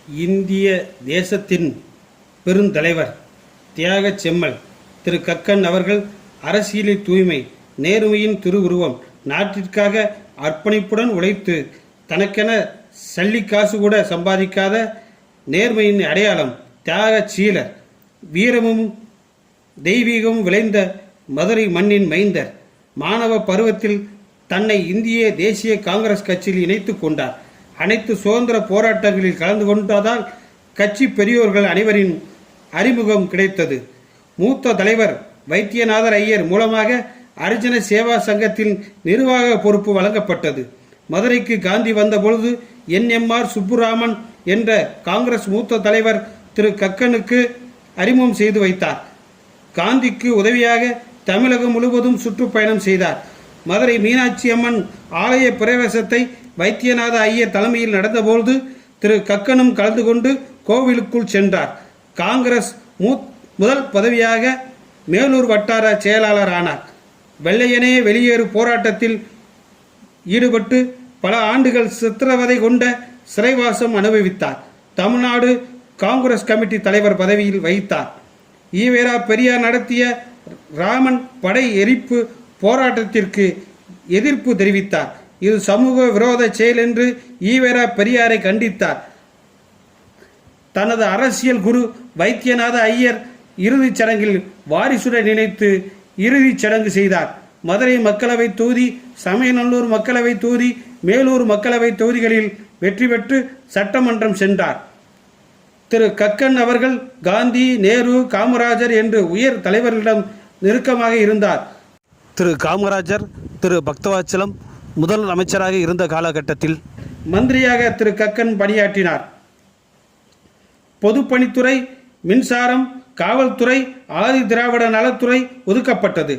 இந்திய தேசத்தின் பெருந்தலைவர் தியாகச் செம்மல் திரு கக்கன் அவர்கள் அரசியலில் தூய்மை, நேர்மையின் திருவுருவம். நாட்டிற்காக அர்ப்பணிப்புடன் உழைத்து தனக்கென சல்லிக்காசு கூட சம்பாதிக்காத நேர்மையின் அடையாளம். தியாகச் சீலர், வீரமும் தெய்வீகமும் விளைந்த மதுரை மண்ணின் மைந்தர். மாணவ பருவத்தில் தன்னை இந்திய தேசிய காங்கிரஸ் கட்சியில் இணைத்துக் கொண்டார். அனைத்து சுதந்திர போராட்டங்களில் கலந்து கொண்டதால் கட்சி பெரியோர்கள் அனைவரின் அறிமுகம் கிடைத்தது. மூத்த தலைவர் வைத்தியநாதர் ஐயர் மூலமாக அரிஜன சேவா சங்கத்தின் நிர்வாக பொறுப்பு வழங்கப்பட்டது. மதுரைக்கு காந்தி வந்தபொழுது NMR சுப்புராமன் என்ற காங்கிரஸ் மூத்த தலைவர் திரு கக்கனுக்கு அறிமுகம் செய்து வைத்தார். காந்திக்கு உதவியாக தமிழகம் முழுவதும் சுற்றுப்பயணம் செய்தார். மதுரை மீனாட்சி அம்மன் ஆலய பிரவேசத்தை வைத்தியநாத ஐயர் தலைமையில் நடந்தபோது திரு கக்கனும் கலந்து கொண்டு கோவிலுக்குள் சென்றார். காங்கிரஸ் முதல் பதவியாக மேலூர் வட்டார செயலாளர் ஆனார். வெள்ளையனே வெளியேறு போராட்டத்தில் ஈடுபட்டு பல ஆண்டுகள் சித்திரவதை கொண்ட சிறைவாசம் அனுபவித்தார். தமிழ்நாடு காங்கிரஸ் கமிட்டி தலைவர் பதவியில் வகித்தார். ஈவேரா பெரியார் நடத்திய ராமன் படை எரிப்பு போராட்டத்திற்கு எதிர்ப்பு தெரிவித்தார். இது சமூக விரோத செயல் என்று ஈவேரா பெரியாரை கண்டித்தார். தனது அரசியல் குரு வைத்தியநாத ஐயர் இறுதிச் சடங்கில் வாரிசுடன் நினைத்து இறுதிச் சடங்கு செய்தார். மதுரை மக்களவை தொகுதி, சமயநல்லூர் மக்களவை தொகுதி, மேலூர் மக்களவை தொகுதிகளில் வெற்றி பெற்று சட்டமன்றம் சென்றார். திரு கக்கன் அவர்கள் காந்தி, நேரு, காமராஜர் என்று உயர் தலைவர்களிடம் நெருக்கமாக இருந்தார். திரு காமராஜர், திரு பக்தவாச்சலம் முதல் அமைச்சராக இருந்த காலகட்டத்தில் மந்திரியாக திரு கக்கன் பணியாற்றினார். பொதுப்பணித்துறை, மின்சாரம், காவல்துறை, ஆதி திராவிட நலத்துறை ஒதுக்கப்பட்டது.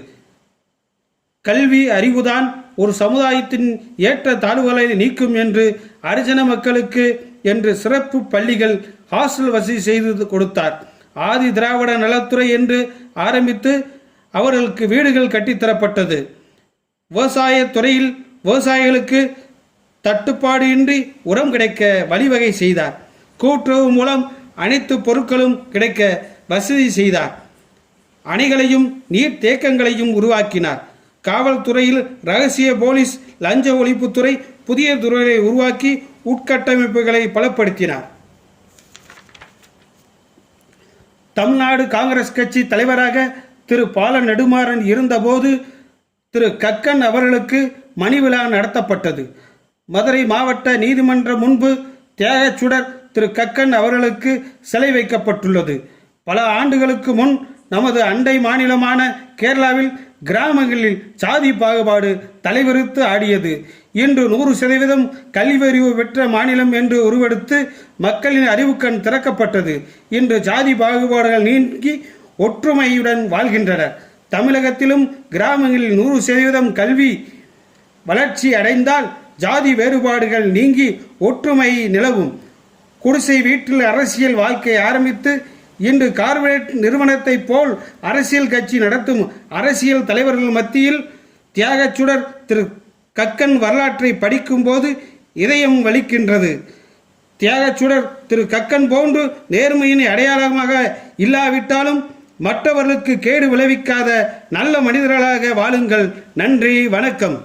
கல்வி அறிவுதான் ஒரு சமுதாயத்தின் ஏற்ற தாழ்வுகளை நீக்கும் என்று அரிஜன மக்களுக்கு என்று சிறப்பு பள்ளிகள், ஹாஸ்டல் வசதி செய்து கொடுத்தார். ஆதி திராவிட நலத்துறை என்று ஆரம்பித்து அவர்களுக்கு வீடுகள் கட்டித்தரப்பட்டது. விவசாய துறையில் விவசாயிகளுக்கு தட்டுப்பாடு இன்றி உரம் கிடைக்க வழிவகை செய்தார். கூட்டுறவு மூலம் அனைத்து பொருட்களும் கிடைக்க வசதி செய்தார். அணைகளையும் நீர் தேக்கங்களையும் உருவாக்கினார். காவல்துறையில் ரகசிய போலீஸ், லஞ்ச ஒழிப்புத்துறை, புதிய துறைகளை உருவாக்கி உட்கட்டமைப்புகளை பலப்படுத்தினார். தமிழ்நாடு காங்கிரஸ் கட்சி தலைவராக திரு பால நெடுமாறன் இருந்தபோது திரு கக்கன் அவர்களுக்கு மணி விழா நடத்தப்பட்டது. மதுரை மாவட்ட நீதிமன்றம் முன்பு தியாகச்சுடர் திரு கக்கன் அவர்களுக்கு சிலை வைக்கப்பட்டுள்ளது. பல ஆண்டுகளுக்கு முன் நமது அண்டை மாநிலமான கேரளாவில் கிராமங்களில் சாதி பாகுபாடு தலைவிரித்து ஆடியது. இன்று 100% கல்வியறிவு பெற்ற மாநிலம் என்று உருவெடுத்து மக்களின் அறிவுக்கண் திறக்கப்பட்டது. இன்று ஜாதி பாகுபாடுகள் நீங்கி ஒற்றுமையுடன் வாழ்கின்றனர். தமிழகத்திலும் கிராமங்களில் 100% கல்வி வளர்ச்சி அடைந்தால் ஜாதி வேறுபாடுகள் நீங்கி ஒற்றுமை நிலவும். குடிசை வீட்டில் அரசியல் வாழ்க்கை ஆரம்பித்து இன்று கார்ப்பரேட் நிறுவனத்தை போல் அரசியல் கட்சி நடத்தும் அரசியல் தலைவர்கள் மத்தியில் தியாகச்சுடர் திரு கக்கன் வரலாற்றை படிக்கும் போது இதயம் வலிக்கின்றது. தியாகச்சுடர் திரு கக்கன் போன்று நேர்மையின் அடையாளமாக இல்லாவிட்டாலும் மற்றவர்களுக்கு கேடு விளைவிக்காத நல்ல மனிதர்களாக வாழுங்கள். நன்றி, வணக்கம்.